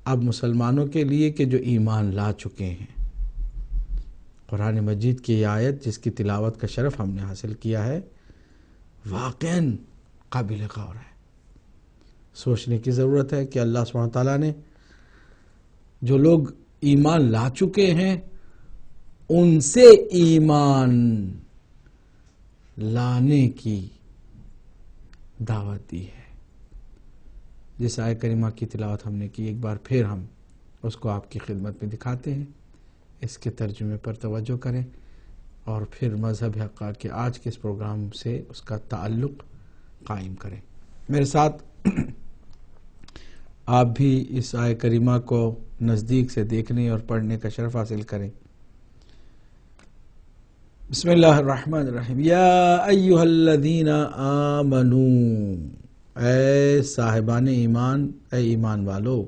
اب مسلمانوں کے لیے کہ جو ایمان لا چکے ہیں۔ قرآن مجید کی یہ آیت جس کی تلاوت کا شرف ہم نے حاصل کیا ہے واقعاً قابل غور ہے۔ سوچنے کی ضرورت ہے کہ اللہ سبحانہ تعالیٰ نے جو لوگ ایمان لا چکے ہیں ان سے ایمان لانے کی دعوت دی ہے۔ جس آیت کریمہ کی تلاوت ہم نے کی ایک بار پھر ہم اس کو آپ کی خدمت میں دکھاتے ہیں، اس کے ترجمے پر توجہ کریں اور پھر مذہب حق کے آج کے اس پروگرام سے اس کا تعلق قائم کریں۔ میرے ساتھ آپ بھی اس آیت کریمہ کو نزدیک سے دیکھنے اور پڑھنے کا شرف حاصل کریں۔ بسم اللہ الرحمن الرحیم۔ یا ایہا الذین آمنوا، اے صاحبان ایمان، اے ایمان والو،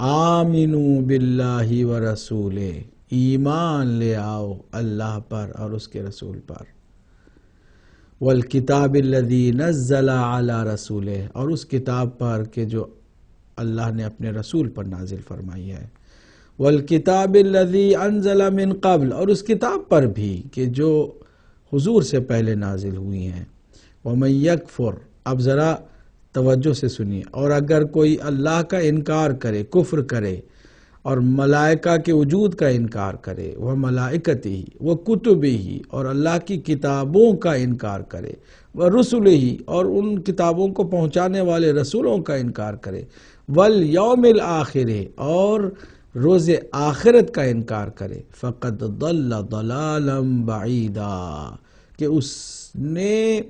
آمنوا باللہ ورسولہ، ایمان لے آؤ اللہ پر اور اس کے رسول پر، والکتاب الذی نزل علی رسولہ، اور اس کتاب پر کہ جو اللہ نے اپنے رسول پر نازل فرمائی ہے، والکتاب الذی انزل من قبل، اور اس کتاب پر بھی کہ جو حضور سے پہلے نازل ہوئی ہیں، ومن یکفر، اب ذرا توجہ سے سنیے، اور اگر کوئی اللہ کا انکار کرے، کفر کرے اور ملائکہ کے وجود کا انکار کرے، وہ ملائکتہ وہ کتبہ، اور اللہ کی کتابوں کا انکار کرے، وہ رسلہ، اور ان کتابوں کو پہنچانے والے رسولوں کا انکار کرے، والیوم الآخر، اور روز آخرت کا انکار کرے، فقد ضل ضلالا بعیدا، کہ اس نے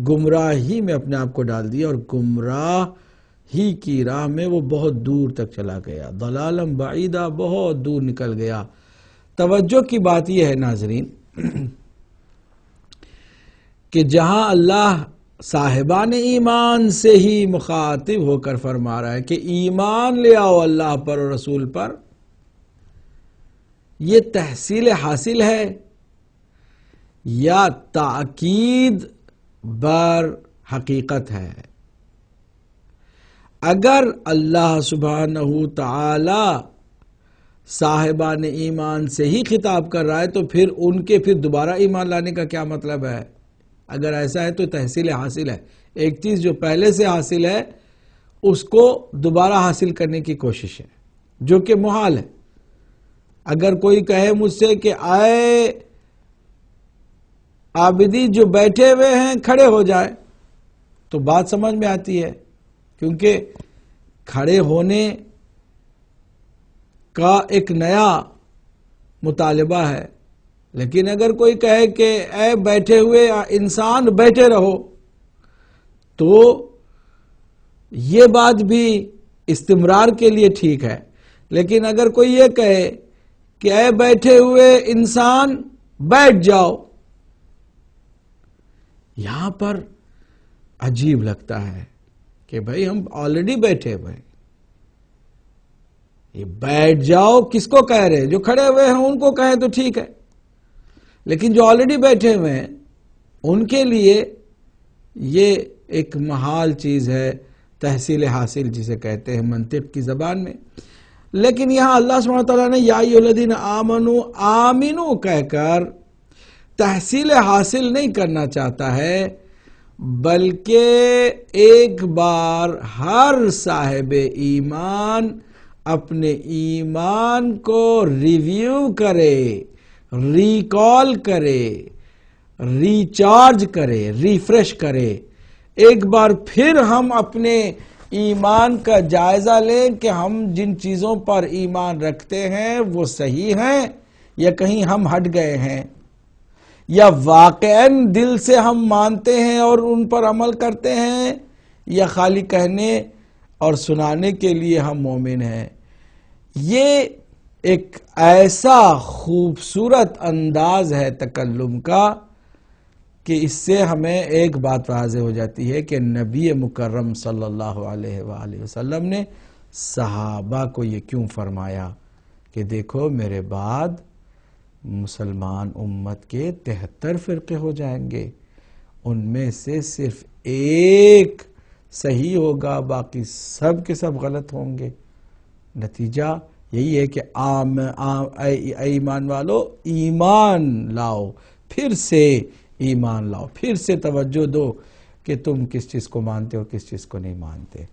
گمراہی میں اپنے آپ کو ڈال دیا اور گمراہی کی راہ میں وہ بہت دور تک چلا گیا، ضلالا بعیدا، بہت دور نکل گیا۔ توجہ کی بات یہ ہے ناظرین کہ جہاں اللہ صاحبان ایمان سے ہی مخاطب ہو کر فرما رہا ہے کہ ایمان لے آؤ اللہ پر اور رسول پر، یہ تحصیل حاصل ہے یا تاکید بر حقیقت ہے؟ اگر اللہ سبحانہ تعالی صاحبان ایمان سے ہی خطاب کر رہا ہے تو پھر ان کے دوبارہ ایمان لانے کا کیا مطلب ہے؟ اگر ایسا ہے تو تحصیل حاصل ہے، ایک چیز جو پہلے سے حاصل ہے اس کو دوبارہ حاصل کرنے کی کوشش ہے، جو کہ محال ہے۔ اگر کوئی کہے مجھ سے کہ آئے عابدی جو بیٹھے ہوئے ہیں کھڑے ہو جائے تو بات سمجھ میں آتی ہے، کیونکہ کھڑے ہونے کا ایک نیا مطالبہ ہے۔ لیکن اگر کوئی کہے کہ اے بیٹھے ہوئے انسان بیٹھے رہو تو یہ بات بھی استمرار کے لیے ٹھیک ہے، لیکن اگر کوئی یہ کہے کہ اے بیٹھے ہوئے انسان بیٹھ جاؤ، یہاں پر عجیب لگتا ہے کہ بھئی ہم آلریڈی بیٹھے ہوئے ہیں، یہ بیٹھ جاؤ کس کو کہہ رہے؟ جو کھڑے ہوئے ہیں ان کو کہیں تو ٹھیک ہے، لیکن جو آلریڈی بیٹھے ہوئے ہیں ان کے لیے یہ ایک محال چیز ہے، تحصیل حاصل جسے کہتے ہیں منطق کی زبان میں۔ لیکن یہاں اللہ سبحانہ وتعالیٰ نے یا ایھا الذین آمنوا، آمنو کہہ کر تحصیل حاصل نہیں کرنا چاہتا ہے، بلکہ ایک بار ہر صاحب ایمان اپنے ایمان کو ریویو کرے، ریکال کرے، ریچارج کرے، ریفریش کرے، ایک بار پھر ہم اپنے ایمان کا جائزہ لیں کہ ہم جن چیزوں پر ایمان رکھتے ہیں وہ صحیح ہیں یا کہیں ہم ہٹ گئے ہیں، یا واقعاً دل سے ہم مانتے ہیں اور ان پر عمل کرتے ہیں، یا خالی کہنے اور سنانے کے لیے ہم مومن ہیں۔ یہ ایک ایسا خوبصورت انداز ہے تکلم کا کہ اس سے ہمیں ایک بات واضح ہو جاتی ہے کہ نبی مکرم صلی اللہ علیہ وآلہ وسلم نے صحابہ کو یہ کیوں فرمایا کہ دیکھو میرے بعد مسلمان امت کے 73 فرقے ہو جائیں گے، ان میں سے صرف ایک صحیح ہوگا، باقی سب کے سب غلط ہوں گے۔ نتیجہ یہی ہے کہ اے ایمان والو ایمان لاؤ، پھر سے ایمان لاؤ، پھر سے توجہ دو کہ تم کس چیز کو مانتے اور کس چیز کو نہیں مانتے۔